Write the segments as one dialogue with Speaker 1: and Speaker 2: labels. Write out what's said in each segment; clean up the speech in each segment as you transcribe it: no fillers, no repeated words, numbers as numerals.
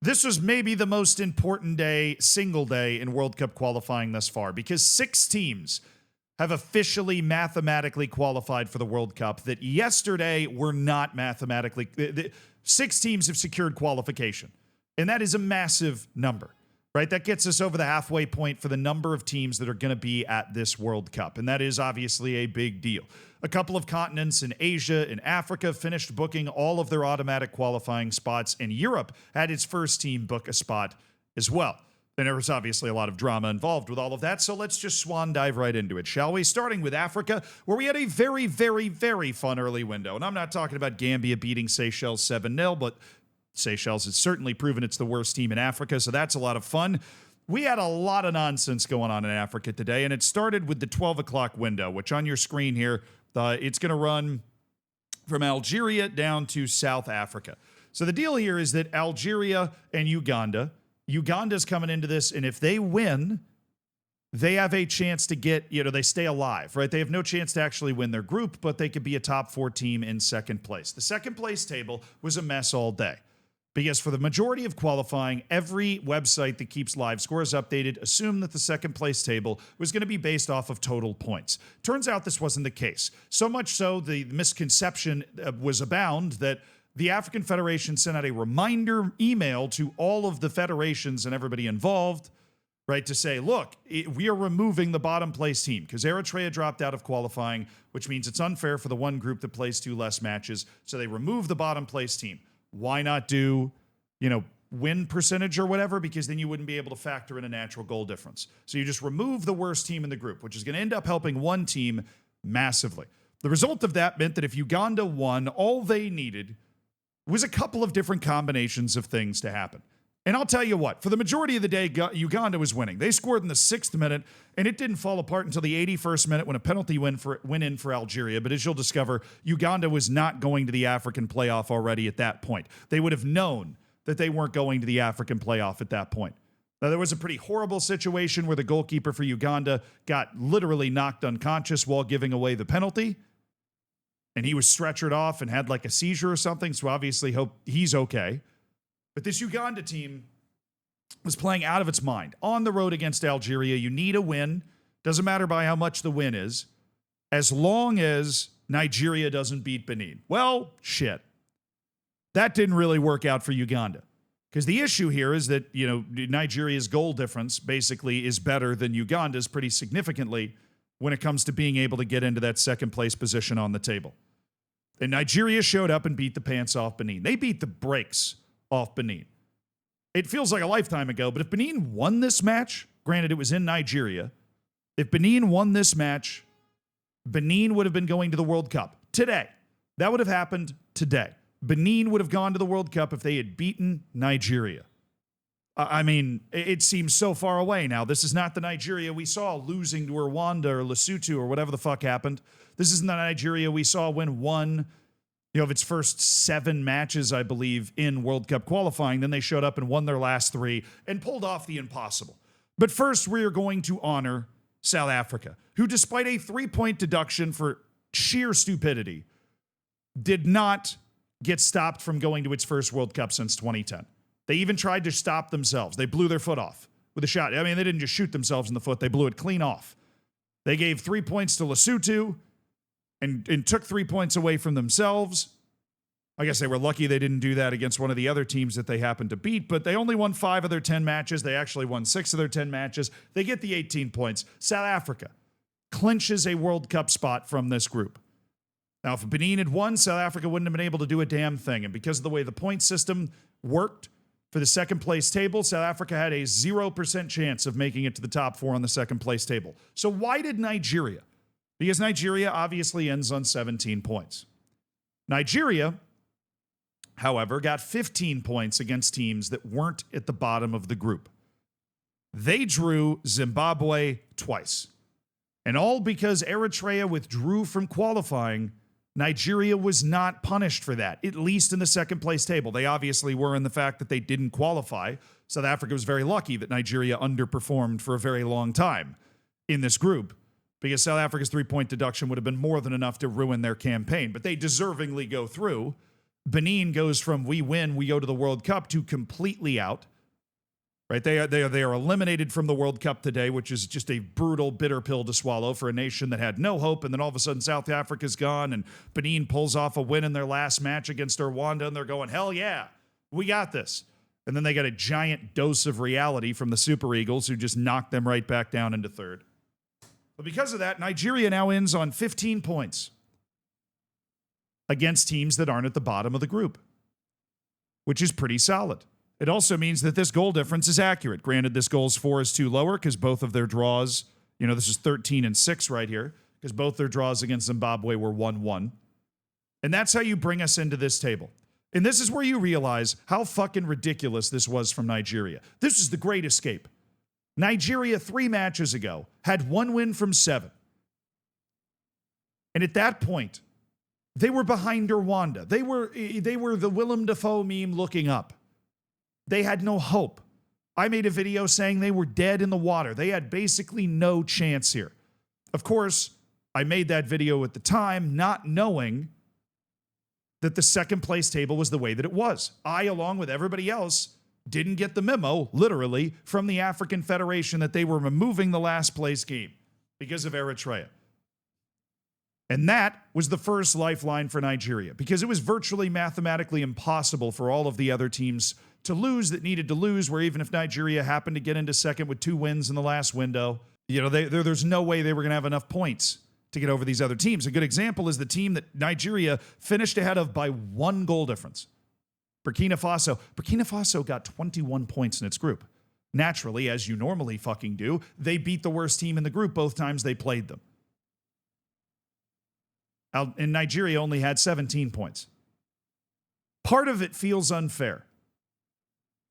Speaker 1: This was maybe the most important day, single day in World Cup qualifying thus far, because 6 teams have officially mathematically qualified for the World Cup that yesterday were not mathematically. 6 teams have secured qualification, and that is a massive number, right? That gets us over the halfway point for the number of teams that are going to be at this World Cup, and that is obviously a big deal. A couple of continents in Asia and Africa finished booking all of their automatic qualifying spots, and Europe had its first team book a spot as well. And there was obviously a lot of drama involved with all of that, so let's just swan dive right into it, shall we? Starting with Africa, where we had a very, very, very fun early window. And I'm not talking about Gambia beating Seychelles 7-0, but Seychelles has certainly proven it's the worst team in Africa, so that's a lot of fun. We had a lot of nonsense going on in Africa today, and it started with the 12 o'clock window, which on your screen here, it's going to run from Algeria down to South Africa. So the deal here is that Algeria and Uganda's coming into this, and if they win, they have a chance to get, they stay alive, right? They have no chance to actually win their group, but they could be a top 4 team in second place. The second place table was a mess all day, because for the majority of qualifying, every website that keeps live scores updated assumed that the second place table was going to be based off of total points. Turns out this wasn't the case. So much so, the misconception was abound that the African Federation sent out a reminder email to all of the federations and everybody involved, right, to say, look, we are removing the bottom place team because Eritrea dropped out of qualifying, which means it's unfair for the one group that plays 2 less matches. So they remove the bottom place team. Why not do, win percentage or whatever? Because then you wouldn't be able to factor in a natural goal difference. So you just remove the worst team in the group, which is going to end up helping one team massively. The result of that meant that if Uganda won, all they needed was a couple of different combinations of things to happen. And I'll tell you what, for the majority of the day, Uganda was winning. They scored in the 6th minute, and it didn't fall apart until the 81st minute when a penalty went in for Algeria. But as you'll discover, Uganda was not going to the African playoff already at that point. They would have known that they weren't going to the African playoff at that point. Now, there was a pretty horrible situation where the goalkeeper for Uganda got literally knocked unconscious while giving away the penalty. And he was stretchered off and had like a seizure or something, so obviously hope he's okay. But this Uganda team was playing out of its mind. On the road against Algeria, you need a win. Doesn't matter by how much the win is, as long as Nigeria doesn't beat Benin. Well, shit. That didn't really work out for Uganda. Because the issue here is that, Nigeria's goal difference basically is better than Uganda's pretty significantly when it comes to being able to get into that second place position on the table. And Nigeria showed up and beat the pants off Benin. They beat the brakes off Benin. It feels like a lifetime ago, but if Benin won this match, granted it was in Nigeria, if Benin won this match, Benin would have been going to the World Cup today. That would have happened today. Benin would have gone to the World Cup if they had beaten Nigeria. I mean, it seems so far away now. This is not the Nigeria we saw losing to Rwanda or Lesotho or whatever the fuck happened. This isn't the Nigeria we saw win one, of its first 7 matches, I believe, in World Cup qualifying. Then they showed up and won their last 3 and pulled off the impossible. But first, we are going to honor South Africa, who, despite a 3-point deduction for sheer stupidity, did not get stopped from going to its first World Cup since 2010. They even tried to stop themselves. They blew their foot off with a shot. I mean, they didn't just shoot themselves in the foot. They blew it clean off. They gave 3 points to Lesotho and took 3 points away from themselves. I guess they were lucky they didn't do that against one of the other teams that they happened to beat, but they only won 5 of their 10 matches. They actually won 6 of their 10 matches. They get the 18 points. South Africa clinches a World Cup spot from this group. Now, if Benin had won, South Africa wouldn't have been able to do a damn thing. And because of the way the point system worked, for the second place table, South Africa had a 0% chance of making it to the top 4 on the second place table. So why did Nigeria? Because Nigeria obviously ends on 17 points. Nigeria, however, got 15 points against teams that weren't at the bottom of the group. They drew Zimbabwe twice. And all because Eritrea withdrew from qualifying. Nigeria was not punished for that, at least in the second place table. They obviously were in the fact that they didn't qualify. South Africa was very lucky that Nigeria underperformed for a very long time in this group, because South Africa's 3-point deduction would have been more than enough to ruin their campaign. But they deservingly go through Benin goes from we win, we go to the World Cup to completely out. Right? They are eliminated from the World Cup today, which is just a brutal, bitter pill to swallow for a nation that had no hope. And then all of a sudden, South Africa's gone, and Benin pulls off a win in their last match against Rwanda, and they're going, hell yeah, we got this. And then they got a giant dose of reality from the Super Eagles, who just knocked them right back down into third. But because of that, Nigeria now ends on 15 points against teams that aren't at the bottom of the group, which is pretty solid. It also means that this goal difference is accurate. Granted, this goals for is too lower because both of their draws, this is 13-6 right here, because both their draws against Zimbabwe were 1-1. And that's how you bring us into this table. And this is where you realize how fucking ridiculous this was from Nigeria. This is the great escape. Nigeria 3 matches ago had 1 win from 7. And at that point, they were behind Rwanda. They were the Willem Dafoe meme looking up. They had no hope. I made a video saying they were dead in the water. They had basically no chance here. Of course, I made that video at the time not knowing that the second place table was the way that it was. I, along with everybody else, didn't get the memo, literally, from the African Federation that they were removing the last place game because of Eritrea. And that was the first lifeline for Nigeria, because it was virtually mathematically impossible for all of the other teams to lose that needed to lose, where even if Nigeria happened to get into second with 2 wins in the last window, there's no way they were going to have enough points to get over these other teams. A good example is the team that Nigeria finished ahead of by 1 goal difference. Burkina Faso. Burkina Faso got 21 points in its group. Naturally, as you normally fucking do, they beat the worst team in the group both times they played them. And Nigeria only had 17 points. Part of it feels unfair.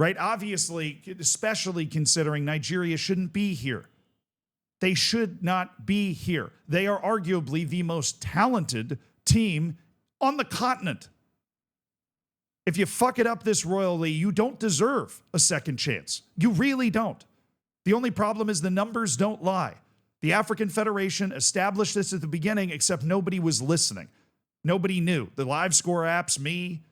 Speaker 1: Right? Obviously, especially considering Nigeria shouldn't be here. They should not be here. They are arguably the most talented team on the continent. If you fuck it up this royally, you don't deserve a second chance. You really don't. The only problem is the numbers don't lie. The African Federation established this at the beginning, except nobody was listening. Nobody knew. The live score apps, me,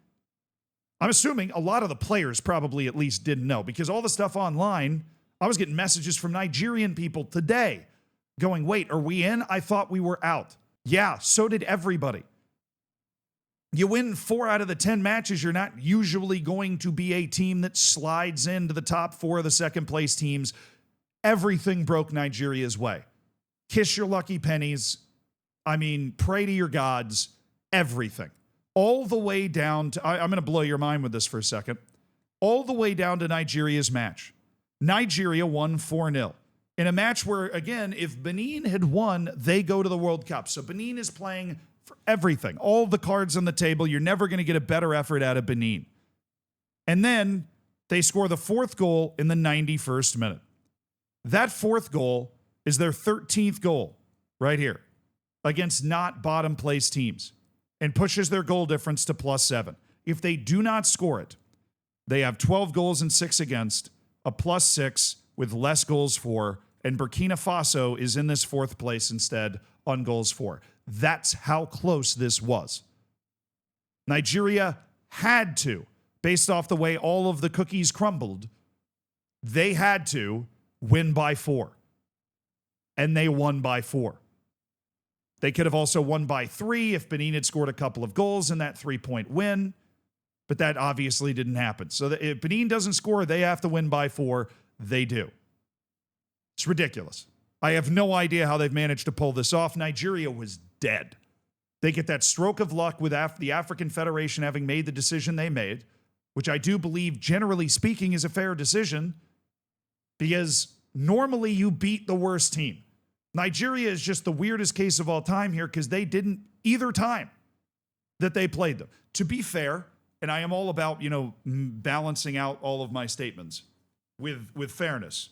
Speaker 1: I'm assuming a lot of the players probably at least didn't know, because all the stuff online, I was getting messages from Nigerian people today going, wait, are we in? I thought we were out. Yeah, so did everybody. You win 4 out of the 10 matches, you're not usually going to be a team that slides into the top 4 of the second place teams. Everything broke Nigeria's way. Kiss your lucky pennies. Pray to your gods. Everything. All the way down to, I'm going to blow your mind with this for a second, all the way down to Nigeria's match. Nigeria won 4-0 in a match where, again, if Benin had won, they go to the World Cup. So Benin is playing for everything, all the cards on the table. You're never going to get a better effort out of Benin. And then they score the 4th goal in the 91st minute. That 4th goal is their 13th goal right here against not bottom place teams, and pushes their goal difference to +7. If they do not score it, they have 12 goals and 6 against, a +6 with less goals for, and Burkina Faso is in this 4th place instead on goals for. That's how close this was. Nigeria had to, based off the way all of the cookies crumbled, they had to win by 4. And they won by 4. They could have also won by 3 if Benin had scored a couple of goals in that 3-point win, but that obviously didn't happen. So if Benin doesn't score, they have to win by 4. They do. It's ridiculous. I have no idea how they've managed to pull this off. Nigeria was dead. They get that stroke of luck with the African Federation having made the decision they made, which I do believe, generally speaking, is a fair decision, because normally you beat the worst team. Nigeria is just the weirdest case of all time here, because they didn't either time that they played them. To be fair, and I am all about, balancing out all of my statements with fairness.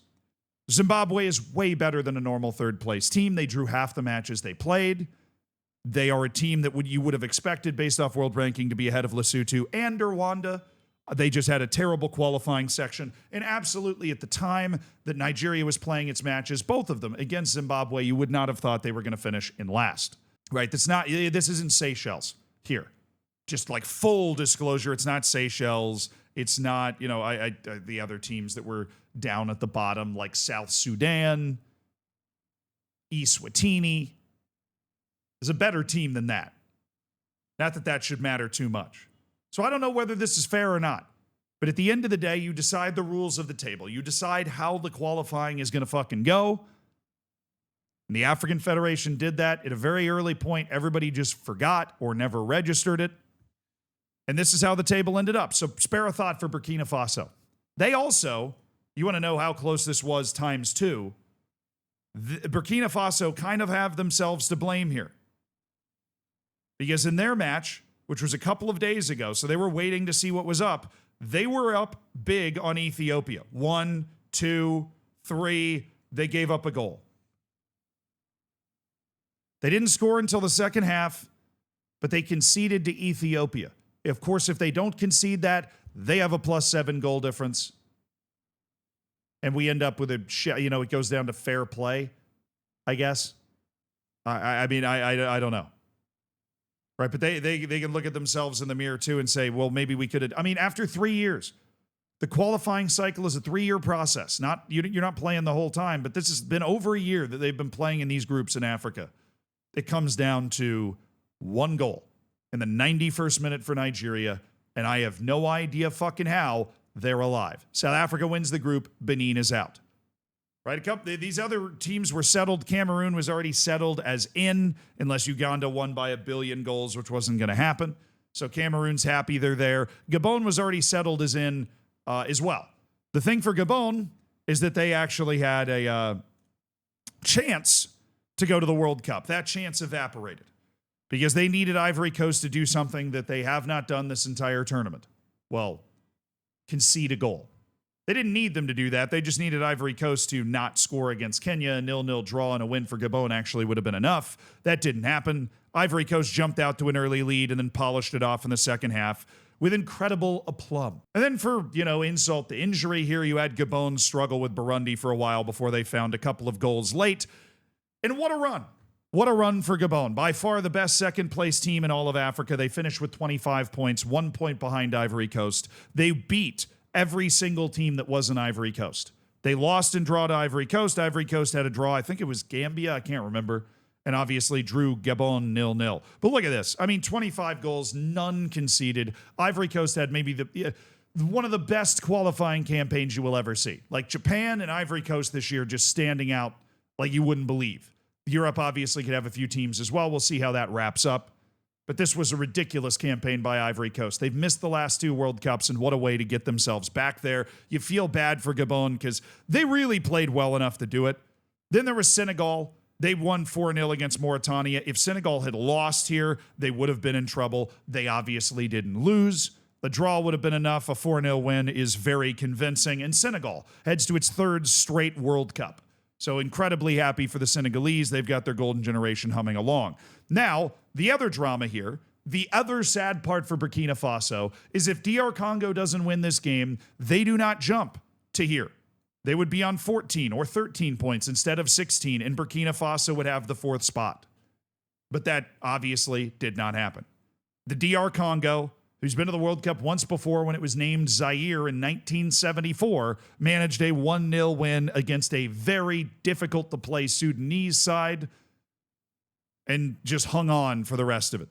Speaker 1: Zimbabwe is way better than a normal 3rd place team. They drew half the matches they played. They are a team that you would have expected, based off world ranking, to be ahead of Lesotho and Rwanda. They just had a terrible qualifying section. And absolutely, at the time that Nigeria was playing its matches, both of them against Zimbabwe, you would not have thought they were going to finish in last. Right? This isn't Seychelles here. just like full disclosure, it's not Seychelles. It's not, the other teams that were down at the bottom, like South Sudan, Eswatini. There's a better team than that. Not that that should matter too much. So I don't know whether this is fair or not. But at the end of the day, you decide the rules of the table. You decide how the qualifying is going to fucking go. And the African Federation did that at a very early point. Everybody just forgot or never registered it. And this is how the table ended up. So spare a thought for Burkina Faso. They also, you want to know how close this was times two, Burkina Faso kind of have themselves to blame here. Because in their match, which was a couple of days ago, so they were waiting to see what was up, they were up big on Ethiopia. 1, 2, 3, they gave up a goal. They didn't score until the second half, but they conceded to Ethiopia. Of course, if they don't concede that, they have a +7 goal difference. And we end up with it goes down to fair play, I guess. I mean, I don't know. Right, but they can look at themselves in the mirror, too, and say, well, maybe we could have. I mean, after 3 years, the qualifying cycle is a 3-year process. You're not playing the whole time, but this has been over a year that they've been playing in these groups in Africa. It comes down to 1 goal in the 91st minute for Nigeria, and I have no idea fucking how they're alive. South Africa wins the group. Benin is out. Right, these other teams were settled. Cameroon was already settled as in, unless Uganda won by 1 billion goals, which wasn't going to happen. So Cameroon's happy they're there. Gabon was already settled as in as well. The thing for Gabon is that they actually had a chance to go to the World Cup. That chance evaporated because they needed Ivory Coast to do something that they have not done this entire tournament. Well, concede a goal. They didn't need them to do that. They just needed Ivory Coast to not score against Kenya. A 0-0 draw and a win for Gabon actually would have been enough. That didn't happen. Ivory Coast jumped out to an early lead and then polished it off in the second half with incredible aplomb. And then for, insult to injury here, you had Gabon struggle with Burundi for a while before they found a couple of goals late. And what a run. What a run for Gabon. By far the best second-place team in all of Africa. They finished with 25 points, 1 point behind Ivory Coast. They beat every single team that was in Ivory Coast. They lost and draw to Ivory Coast. Ivory Coast had a draw. I think it was Gambia. I can't remember. And obviously drew Gabon 0-0. But look at this. I mean, 25 goals, none conceded. Ivory Coast had maybe one of the best qualifying campaigns you will ever see. Like Japan and Ivory Coast this year just standing out like you wouldn't believe. Europe obviously could have a few teams as well. We'll see how that wraps up. But this was a ridiculous campaign by Ivory Coast. They've missed the last 2 World Cups, and what a way to get themselves back there. You feel bad for Gabon because they really played well enough to do it. Then there was Senegal. They won 4-0 against Mauritania. If Senegal had lost here, they would have been in trouble. They obviously didn't lose. The draw would have been enough. A 4-0 win is very convincing, and Senegal heads to its 3rd straight World Cup. So incredibly happy for the Senegalese. They've got their golden generation humming along. Now, the other drama here, the other sad part for Burkina Faso is if DR Congo doesn't win this game, they do not jump to here. They would be on 14 or 13 points instead of 16, and Burkina Faso would have the 4th spot. But that obviously did not happen. The DR Congo, who's been to the World Cup once before when it was named Zaire in 1974, managed a 1-0 win against a very difficult-to-play Sudanese side and just hung on for the rest of it.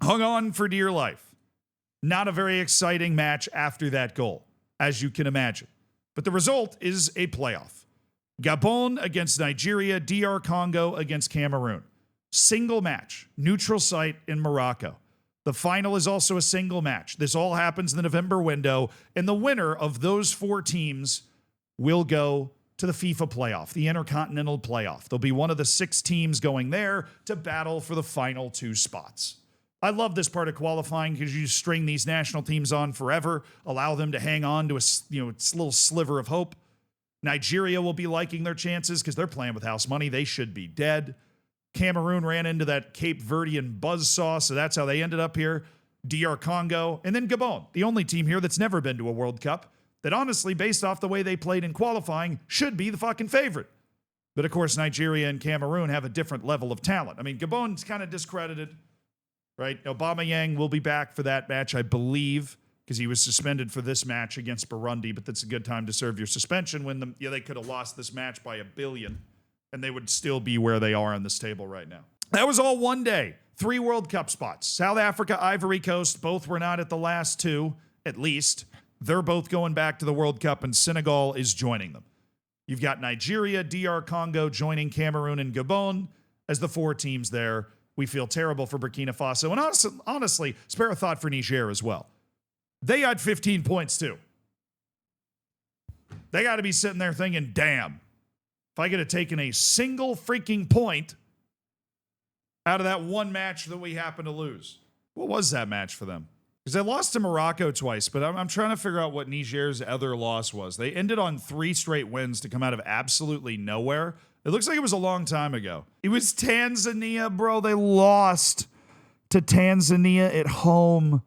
Speaker 1: Hung on for dear life. Not a very exciting match after that goal, as you can imagine. But the result is a playoff. Gabon against Nigeria, DR Congo against Cameroon. Single match, neutral site in Morocco. The final is also a single match. This all happens in the November window, and the winner of those 4 teams will go to the FIFA playoff, the Intercontinental playoff. There'll be one of the 6 teams going there to battle for the final 2 spots. I love this part of qualifying because you string these national teams on forever, allow them to hang on to a little sliver of hope. Nigeria will be liking their chances because they're playing with house money. They should be dead. Cameroon ran into that Cape Verdean buzzsaw, so that's how they ended up here. DR Congo, and then Gabon, the only team here that's never been to a World Cup, that honestly, based off the way they played in qualifying, should be the fucking favorite. But of course, Nigeria and Cameroon have a different level of talent. I mean, Gabon's kind of discredited, right? Aubameyang will be back for that match, I believe, because he was suspended for this match against Burundi, but that's a good time to serve your suspension when they could have lost this match by 1 billion, and they would still be where they are on this table right now. That was all one day. 3 World Cup spots. South Africa, Ivory Coast, both were not at the last 2, at least. They're both going back to the World Cup, and Senegal is joining them. You've got Nigeria, DR Congo joining Cameroon and Gabon as the 4 teams there. We feel terrible for Burkina Faso, and honestly, spare a thought for Niger as well. They had 15 points too. They got to be sitting there thinking, damn, if I could have taken a single freaking point out of that one match that we happened to lose. What was that match for them? Because they lost to Morocco twice, but I'm trying to figure out what Niger's other loss was. They ended on 3 straight wins to come out of absolutely nowhere. It looks like it was a long time ago. It was Tanzania, bro. They lost to Tanzania at home.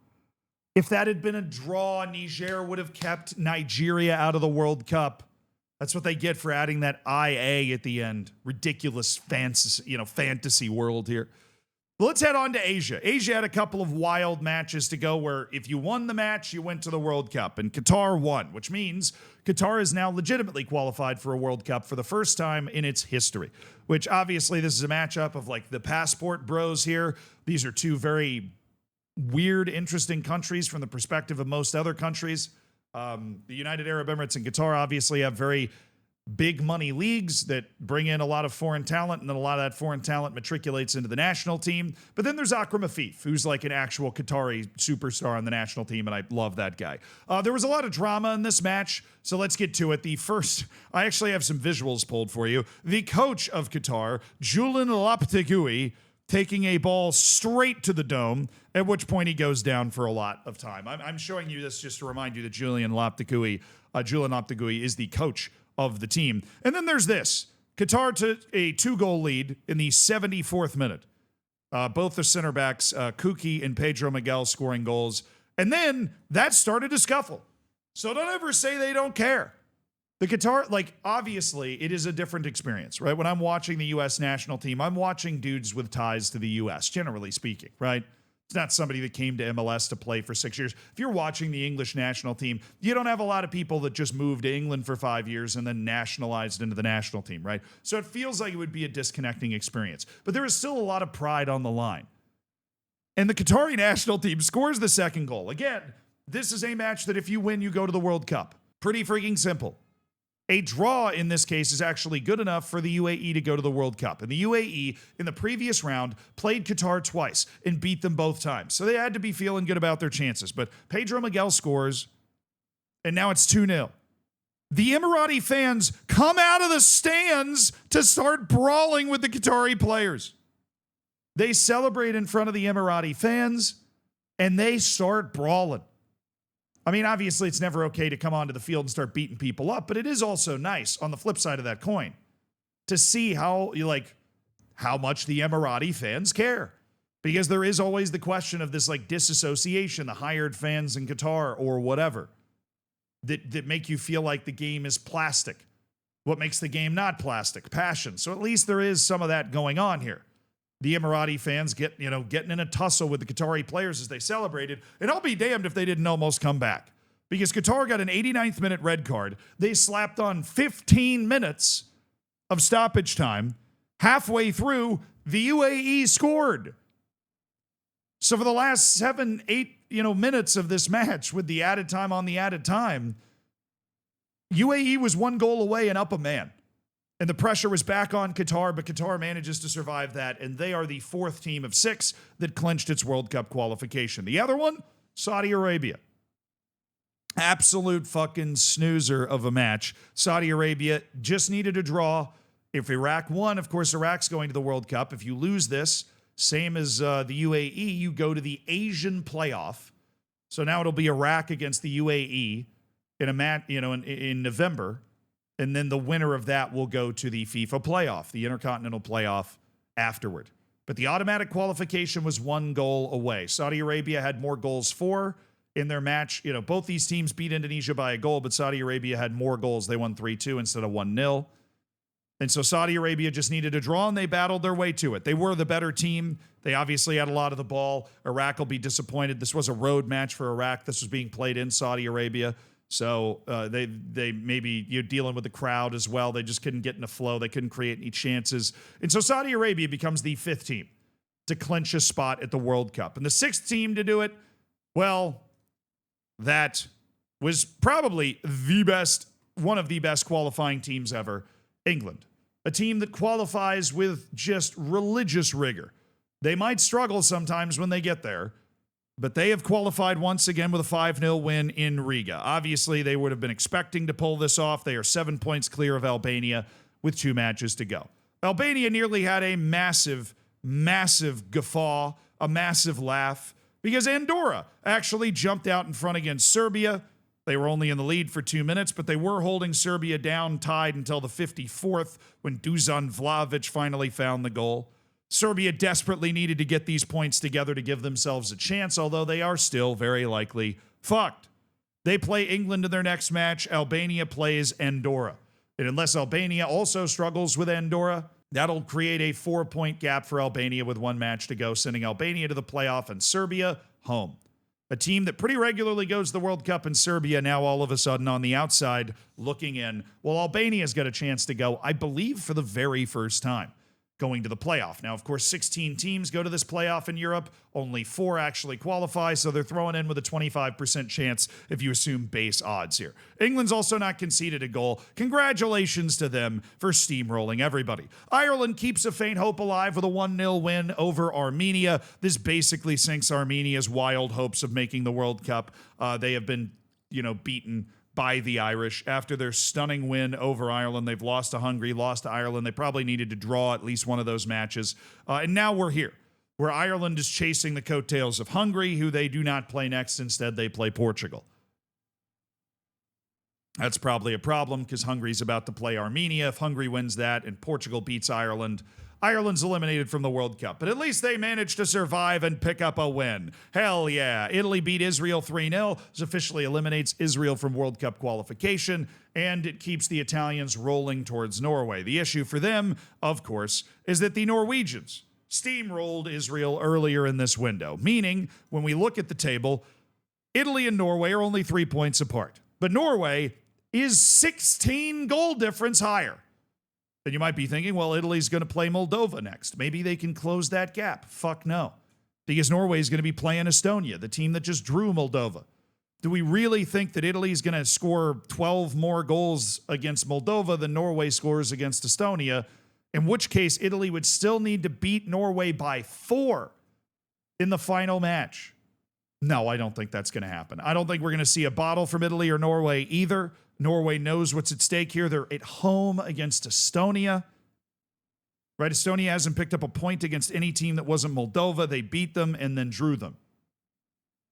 Speaker 1: If that had been a draw, Niger would have kept Nigeria out of the World Cup. That's what they get for adding that IA at the end. Ridiculous fantasy world here. But let's head on to Asia. Asia had a couple of wild matches to go where if you won the match, you went to the World Cup. And Qatar won, which means Qatar is now legitimately qualified for a World Cup for the first time in its history. Which obviously this is a matchup of like the passport bros here. These are 2 very weird, interesting countries from the perspective of most other countries. The United Arab Emirates and Qatar obviously have very big money leagues that bring in a lot of foreign talent, and then a lot of that foreign talent matriculates into the national team. But then there's Akram Afif, who's like an actual Qatari superstar on the national team, and I love that guy. There was a lot of drama in this match, so let's get to it. I actually have some visuals pulled for you. The coach of Qatar, Julian Lopetegui, taking a ball straight to the dome, at which point he goes down for a lot of time. I'm showing you this just to remind you that Julian Lopetegui is the coach of the team. And then there's this. Qatar took a 2-goal lead in the 74th minute. Both the center backs, Kuki and Pedro Miguel, scoring goals. And then that started a scuffle. So don't ever say they don't care. The Qatar, obviously, it is a different experience, right? When I'm watching the U.S. national team, I'm watching dudes with ties to the U.S., generally speaking, right? It's not somebody that came to MLS to play for 6 years. If you're watching the English national team, you don't have a lot of people that just moved to England for 5 years and then nationalized into the national team, right? So it feels like it would be a disconnecting experience. But there is still a lot of pride on the line. And the Qatari national team scores the 2nd goal. Again, this is a match that if you win, you go to the World Cup. Pretty freaking simple. A draw in this case is actually good enough for the UAE to go to the World Cup. And the UAE, in the previous round, played Qatar twice and beat them both times. So they had to be feeling good about their chances. But Pedro Miguel scores, and now it's 2-0. The Emirati fans come out of the stands to start brawling with the Qatari players. They celebrate in front of the Emirati fans, and they start brawling. I mean, obviously, it's never okay to come onto the field and start beating people up, but it is also nice on the flip side of that coin to see how much the Emirati fans care. Because there is always the question of this disassociation, the hired fans in Qatar or whatever, that make you feel like the game is plastic. What makes the game not plastic? Passion. So at least there is some of that going on here. The Emirati fans getting in a tussle with the Qatari players as they celebrated. And I'll be damned if they didn't almost come back. Because Qatar got an 89th minute red card. They slapped on 15 minutes of stoppage time. Halfway through, the UAE scored. So for the last 7-8 minutes of this match with the added time on the added time, UAE was 1 goal away and up a man. And the pressure was back on Qatar, but Qatar manages to survive that, and they are the 4th team of 6 that clinched its World Cup qualification. The other one, Saudi Arabia. Absolute fucking snoozer of a match. Saudi Arabia just needed a draw. If Iraq won, of course, Iraq's going to the World Cup. If you lose this, same as the UAE, you go to the Asian playoff. So now it'll be Iraq against the UAE in a match, in November. And then the winner of that will go to the FIFA playoff, the Intercontinental playoff afterward. But the automatic qualification was 1 goal away. Saudi Arabia had more goals for in their match. Both these teams beat Indonesia by a goal, but Saudi Arabia had more goals. They won 3-2 instead of 1-0. And so Saudi Arabia just needed a draw, and they battled their way to it. They were the better team. They obviously had a lot of the ball. Iraq will be disappointed. This was a road match for Iraq. This was being played in Saudi Arabia. So they maybe you're dealing with the crowd as well. They just couldn't get in a flow. They couldn't create any chances. And so Saudi Arabia becomes the 5th team to clinch a spot at the World Cup. And the 6th team to do it, well, that was probably one of the best qualifying teams ever, England. A team that qualifies with just religious rigor. They might struggle sometimes when they get there, but they have qualified once again with a 5-0 win in Riga. Obviously, they would have been expecting to pull this off. They are 7 points clear of Albania with 2 matches to go. Albania nearly had a massive guffaw, a massive laugh, because Andorra actually jumped out in front against Serbia. They were only in the lead for 2 minutes, but they were holding Serbia down, tied until the 54th when Dusan Vlahovic finally found the goal. Serbia desperately needed to get these points together to give themselves a chance, although they are still very likely fucked. They play England in their next match. Albania plays Andorra. And unless Albania also struggles with Andorra, that'll create a 4-point gap for Albania with 1 match to go, sending Albania to the playoff and Serbia home. A team that pretty regularly goes to the World Cup in Serbia now all of a sudden on the outside looking in. Well, Albania's got a chance to go, I believe, for the very first time going to the playoff. Now, of course, 16 teams go to this playoff in Europe. Only 4 actually qualify, so they're throwing in with a 25% chance if you assume base odds here. England's also not conceded a goal. Congratulations to them for steamrolling everybody. Ireland keeps a faint hope alive with a 1-0 win over Armenia. This basically sinks Armenia's wild hopes of making the World Cup. They have been, beaten by the Irish after their stunning win over Ireland. They've lost to Hungary, lost to Ireland. They probably needed to draw at least one of those matches. And now we're here, where Ireland is chasing the coattails of Hungary, who they do not play next. Instead, they play Portugal. That's probably a problem because Hungary's about to play Armenia. If Hungary wins that and Portugal beats Ireland, Ireland's eliminated from the World Cup, but at least they managed to survive and pick up a win. Hell yeah. Italy beat Israel 3-0. This officially eliminates Israel from World Cup qualification, and it keeps the Italians rolling towards Norway. The issue for them, of course, is that the Norwegians steamrolled Israel earlier in this window, meaning when we look at the table, Italy and Norway are only 3 points apart, but Norway is 16 goal difference higher. And you might be thinking, well, Italy's going to play Moldova next. Maybe they can close that gap. Fuck no. Because Norway is going to be playing Estonia, the team that just drew Moldova. Do we really think that Italy is going to score 12 more goals against Moldova than Norway scores against Estonia? In which case, Italy would still need to beat Norway by 4 in the final match. No, I don't think that's going to happen. I don't think we're going to see a bottle from Italy or Norway either. Norway knows what's at stake here. They're at home against Estonia. Right? Estonia hasn't picked up a point against any team that wasn't Moldova. They beat them and then drew them.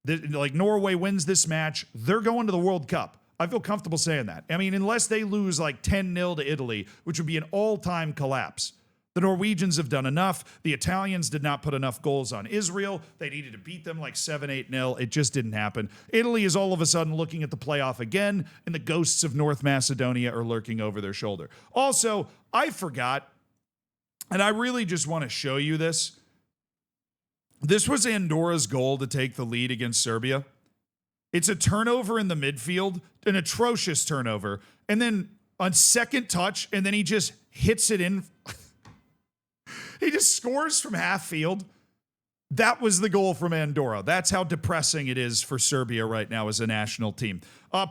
Speaker 1: Norway wins this match, they're going to the World Cup. I feel comfortable saying that. I mean, unless they lose 10-0 to Italy, which would be an all-time collapse. The Norwegians have done enough. The Italians did not put enough goals on Israel. They needed to beat them 7-8-0. It just didn't happen. Italy is all of a sudden looking at the playoff again, and the ghosts of North Macedonia are lurking over their shoulder. Also, I forgot, and I really just want to show you this. This was Andorra's goal to take the lead against Serbia. It's a turnover in the midfield, an atrocious turnover, and then on second touch, and then he just hits it in. He just scores from half field. That was the goal from Andorra. That's how depressing it is for Serbia right now as a national team.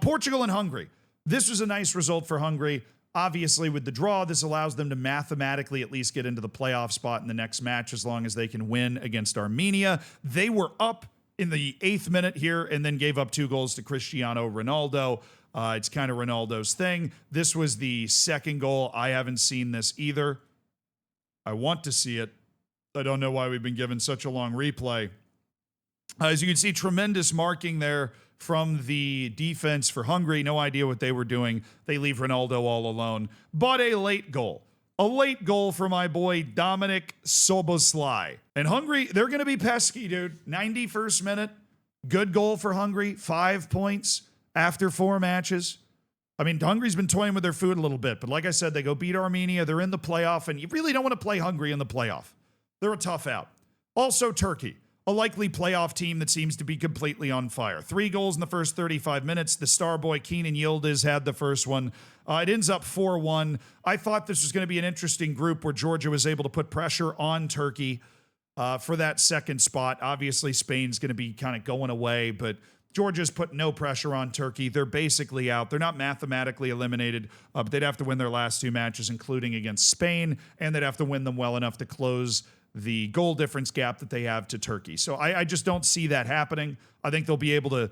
Speaker 1: Portugal and Hungary. This was a nice result for Hungary. Obviously, with the draw, this allows them to mathematically at least get into the playoff spot in the next match as long as they can win against Armenia. They were up in the 8th minute here and then gave up 2 goals to Cristiano Ronaldo. It's kind of Ronaldo's thing. This was the second goal. I haven't seen this either. I want to see it. I don't know why we've been given such a long replay. As you can see, tremendous marking there from the defense for Hungary. No idea what they were doing. They leave Ronaldo all alone. But a late goal. A late goal for my boy Dominik Szoboszlai. And Hungary, they're going to be pesky, dude. 91st minute. Good goal for Hungary. 5 points after 4 matches. I mean, Hungary's been toying with their food a little bit, but like I said, they go beat Armenia. They're in the playoff, and you really don't want to play Hungary in the playoff. They're a tough out. Also, Turkey, a likely playoff team that seems to be completely on fire. 3 goals in the first 35 minutes. The star boy, Kenan Yildiz, had the first one. It ends up 4-1. I thought this was going to be an interesting group where Georgia was able to put pressure on Turkey for that second spot. Obviously, Spain's going to be kind of going away, but Georgia's put no pressure on Turkey. They're basically out. They're not mathematically eliminated, but they'd have to win their last 2 matches, including against Spain, and they'd have to win them well enough to close the goal difference gap that they have to Turkey. So I just don't see that happening. I think they'll be able to,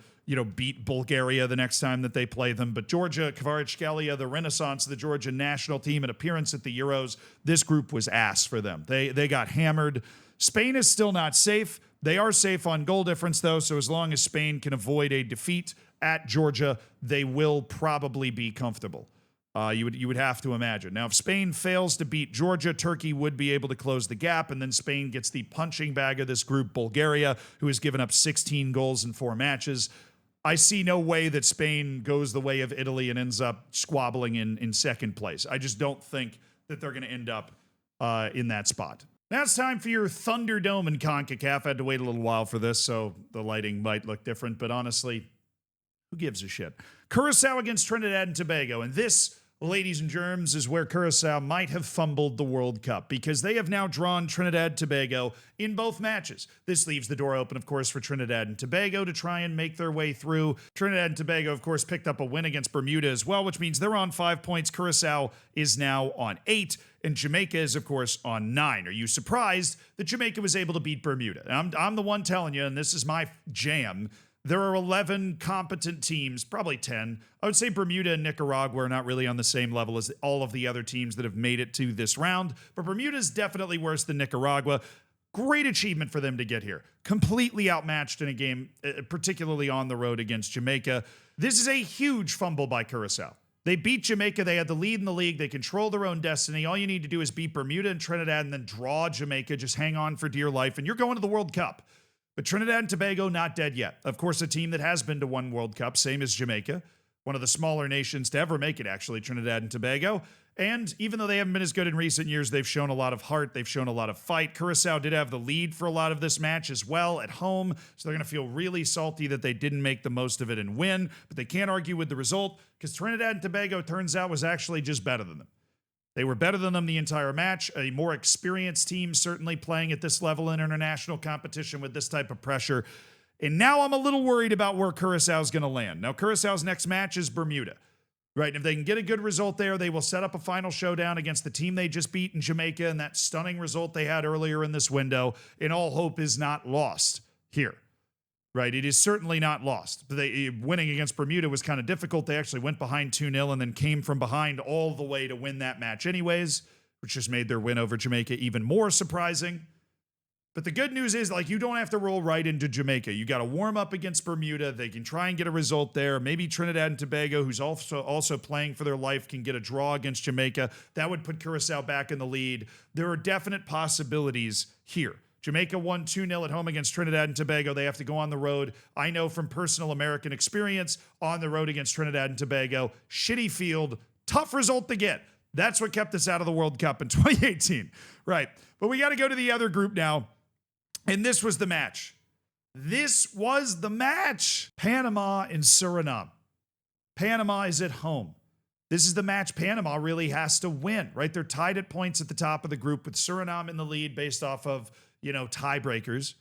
Speaker 1: beat Bulgaria the next time that they play them. But Georgia, Kvaratskhelia, the renaissance of the Georgia national team, an appearance at the Euros, this group was ass for them. They got hammered. Spain is still not safe. They are safe on goal difference, though, so as long as Spain can avoid a defeat at Georgia, they will probably be comfortable. You would have to imagine. Now, if Spain fails to beat Georgia, Turkey would be able to close the gap, and then Spain gets the punching bag of this group, Bulgaria, who has given up 16 goals in 4 matches. I see no way that Spain goes the way of Italy and ends up squabbling in second place. I just don't think that they're going to end up in that spot. Now it's time for your Thunderdome in CONCACAF. I had to wait a little while for this, so the lighting might look different, but honestly, who gives a shit? Curacao against Trinidad and Tobago, and this, ladies and germs, is where Curacao might have fumbled the World Cup because they have now drawn Trinidad and Tobago in both matches. This leaves the door open, of course, for Trinidad and Tobago to try and make their way through. Trinidad and Tobago, of course, picked up a win against Bermuda as well, which means they're on 5 points. Curacao is now on 8, and Jamaica is, of course, on 9. Are you surprised that Jamaica was able to beat Bermuda? I'm the one telling you, and this is my jam. There are 11 competent teams, probably 10. I would say Bermuda and Nicaragua are not really on the same level as all of the other teams that have made it to this round, but Bermuda is definitely worse than Nicaragua. Great achievement for them to get here. Completely outmatched in a game, particularly on the road against Jamaica. This is a huge fumble by Curacao. They beat Jamaica. They had the lead in the league. They control their own destiny. All you need to do is beat Bermuda and Trinidad and then draw Jamaica. Just hang on for dear life, and you're going to the World Cup. But Trinidad and Tobago, not dead yet. Of course, a team that has been to one World Cup, same as Jamaica. One of the smaller nations to ever make it, actually, Trinidad and Tobago. And even though they haven't been as good in recent years, they've shown a lot of heart. They've shown a lot of fight. Curacao did have the lead for a lot of this match as well at home. So they're going to feel really salty that they didn't make the most of it and win. But they can't argue with the result because Trinidad and Tobago, turns out, was actually just better than them. They were better than them the entire match. A more experienced team, certainly playing at this level in international competition with this type of pressure. And now I'm a little worried about where Curaçao's going to land. Now, Curaçao's next match is Bermuda. Right, and if they can get a good result there, they will set up a final showdown against the team they just beat in Jamaica and that stunning result they had earlier in this window. And all hope is not lost here. Right, it is certainly not lost. Winning against Bermuda was kind of difficult. They actually went behind 2-0 and then came from behind all the way to win that match anyways, which just made their win over Jamaica even more surprising. But the good news is, you don't have to roll right into Jamaica. You got to warm up against Bermuda. They can try and get a result there. Maybe Trinidad and Tobago, who's also playing for their life, can get a draw against Jamaica. That would put Curacao back in the lead. There are definite possibilities here. Jamaica won 2-0 at home against Trinidad and Tobago. They have to go on the road. I know from personal American experience, on the road against Trinidad and Tobago, shitty field, tough result to get. That's what kept us out of the World Cup in 2018. Right. But we got to go to the other group now. And this was the match. This was the match. Panama and Suriname. Panama is at home. This is the match Panama really has to win, right? They're tied at points at the top of the group with Suriname in the lead based off of, tiebreakers.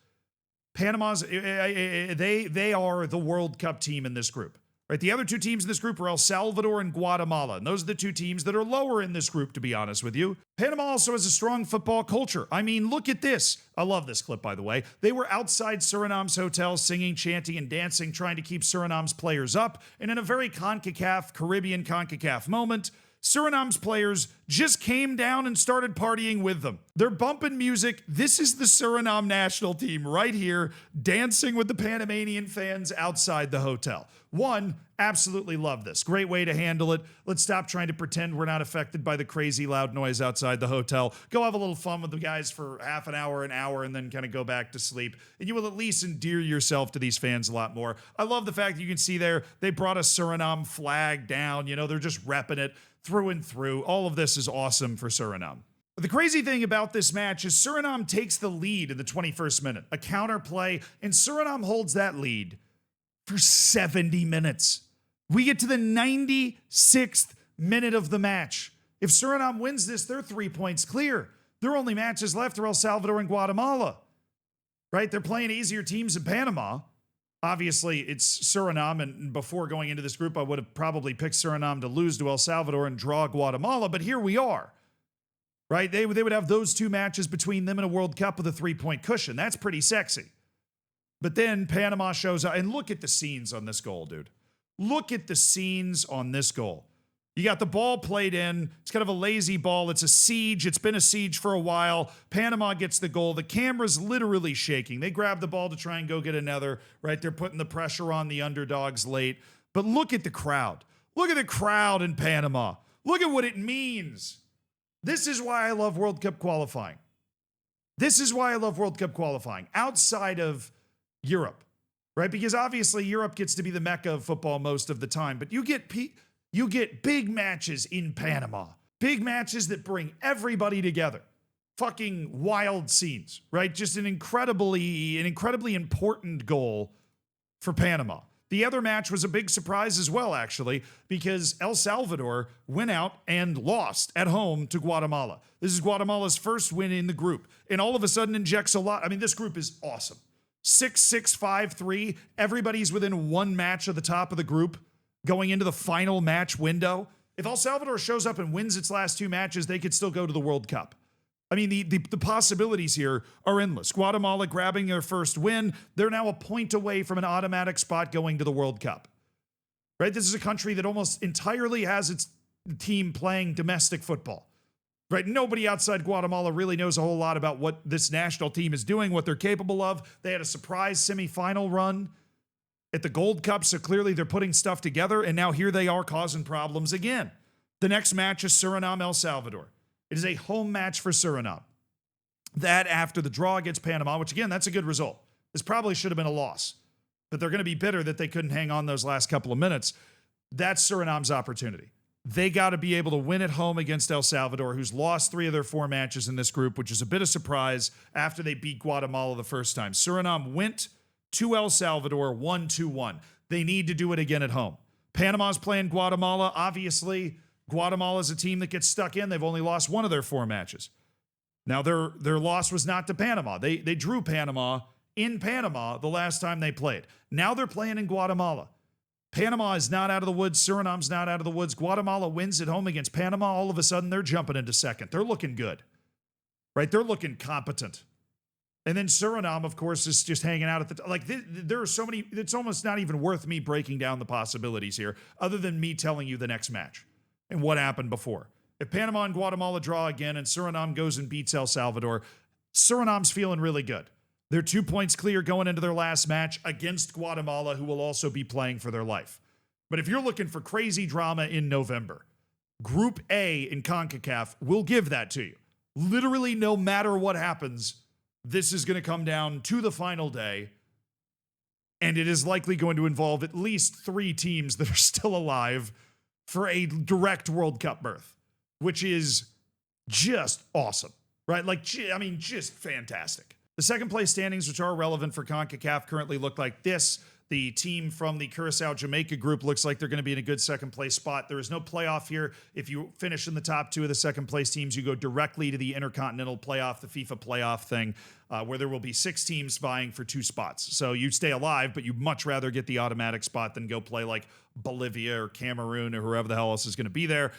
Speaker 1: Panama's, they are the World Cup team in this group, right? The other two teams in this group are El Salvador and Guatemala, and those are the two teams that are lower in this group, to be honest with you. Panama also has a strong football culture. I mean, look at this. I love this clip, by the way. They were outside Suriname's hotel singing, chanting, and dancing, trying to keep Suriname's players up, and in a very Caribbean CONCACAF moment, Suriname's players just came down and started partying with them. They're bumping music. This is the Suriname national team right here, dancing with the Panamanian fans outside the hotel. One, absolutely love this. Great way to handle it. Let's stop trying to pretend we're not affected by the crazy loud noise outside the hotel. Go have a little fun with the guys for half an hour, and then kind of go back to sleep. And you will at least endear yourself to these fans a lot more. I love the fact that you can see there, they brought a Suriname flag down. You know, they're just repping it through and through. All of this is awesome for Suriname. But the crazy thing about this match is Suriname takes the lead in the 21st minute, a counter play, and Suriname holds that lead for 70 minutes. We get to the 96th minute of the match. If Suriname wins this, they're 3 points clear. Their only matches left are El Salvador and Guatemala, right? They're playing easier teams in Panama. Obviously, it's Suriname, and before going into this group, I would have probably picked Suriname to lose to El Salvador and draw Guatemala, but here we are. Right? They would have those two matches between them in a World Cup with a 3-point cushion. That's pretty sexy. But then Panama shows up, and look at the scenes on this goal, dude. Look at the scenes on this goal. You got the ball played in. It's kind of a lazy ball. It's a siege. It's been a siege for a while. Panama gets the goal. The camera's literally shaking. They grab the ball to try and go get another, right? They're putting the pressure on the underdogs late. But look at the crowd. Look at the crowd in Panama. Look at what it means. This is why I love World Cup qualifying. This is why I love World Cup qualifying outside of Europe, right? Because obviously Europe gets to be the mecca of football most of the time, but you get big matches in Panama, big matches that bring everybody together. Fucking wild scenes, right? Just an incredibly important goal for Panama. The other match was a big surprise as well, actually, because El Salvador went out and lost at home to Guatemala. This is Guatemala's first win in the group, and all of a sudden injects a lot. I mean, this group is awesome. 6-6, 5-3. Everybody's within one match of the top of the group going into the final match window. If El Salvador shows up and wins its last two matches, they could still go to the World Cup. I mean, the possibilities here are endless. Guatemala grabbing their first win. They're now a point away from an automatic spot going to the World Cup. Right? This is a country that almost entirely has its team playing domestic football. Right? Nobody outside Guatemala really knows a whole lot about what this national team is doing, what they're capable of. They had a surprise semifinal run at the Gold Cup, so clearly they're putting stuff together, and now here they are causing problems again. The next match is Suriname-El Salvador. It is a home match for Suriname. That after the draw against Panama, which again, that's a good result. This probably should have been a loss, but they're going to be bitter that they couldn't hang on those last couple of minutes. That's Suriname's opportunity. They got to be able to win at home against El Salvador, who's lost 3 of their 4 matches in this group, which is a bit of surprise after they beat Guatemala the first time. Suriname went to El Salvador 1-1. They need to do it again at home. Panama's playing Guatemala. Obviously, Guatemala is a team that gets stuck in. They've only lost 1 of their 4 matches. Now, their loss was not to Panama. They drew Panama in Panama the last time they played. Now they're playing in Guatemala. Panama is not out of the woods. Suriname's not out of the woods. Guatemala wins at home against Panama. All of a sudden, they're jumping into second. They're looking good, right? They're looking competent. And then Suriname, of course, is just hanging out at the there are so many. It's almost not even worth me breaking down the possibilities here, other than me telling you the next match and what happened before. If Panama and Guatemala draw again and Suriname goes and beats El Salvador, Suriname's feeling really good. They're 2 points clear going into their last match against Guatemala, who will also be playing for their life. But if you're looking for crazy drama in November, Group A in CONCACAF will give that to you. Literally, no matter what happens, this is going to come down to the final day, and it is likely going to involve at least 3 teams that are still alive for a direct World Cup berth, which is just awesome, right? Just fantastic. The second place standings, which are relevant for CONCACAF, currently look like this. The team from the Cura'cao Jamaica group looks like they're going to be in a good second place spot. There is no playoff here. If you finish in the top 2 of the second place teams, you go directly to the Intercontinental Playoff, the FIFA playoff thing, where there will be 6 teams vying for 2 spots. So you stay alive, but you'd much rather get the automatic spot than go play like Bolivia or Cameroon or whoever the hell else is going to be there.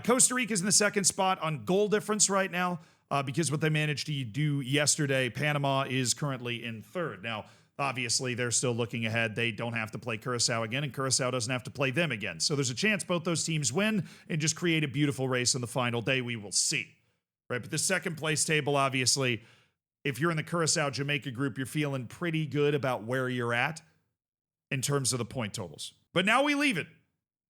Speaker 1: Costa Rica is in the second spot on goal difference right now because what they managed to do yesterday. Panama is currently in third. Now, obviously, they're still looking ahead. They don't have to play Curacao again, and Curacao doesn't have to play them again. So there's a chance both those teams win and just create a beautiful race on the final day. We will see. right? But the second place table, obviously, if you're in the Curacao Jamaica group, you're feeling pretty good about where you're at in terms of the point totals. But now we leave it.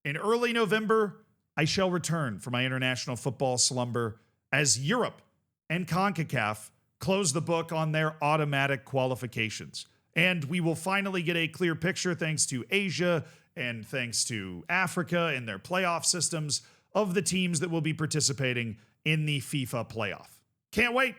Speaker 1: In early November, I shall return for my international football slumber as Europe and CONCACAF close the book on their automatic qualifications. And we will finally get a clear picture, thanks to Asia and thanks to Africa and their playoff systems, of the teams that will be participating in the FIFA playoff. Can't wait.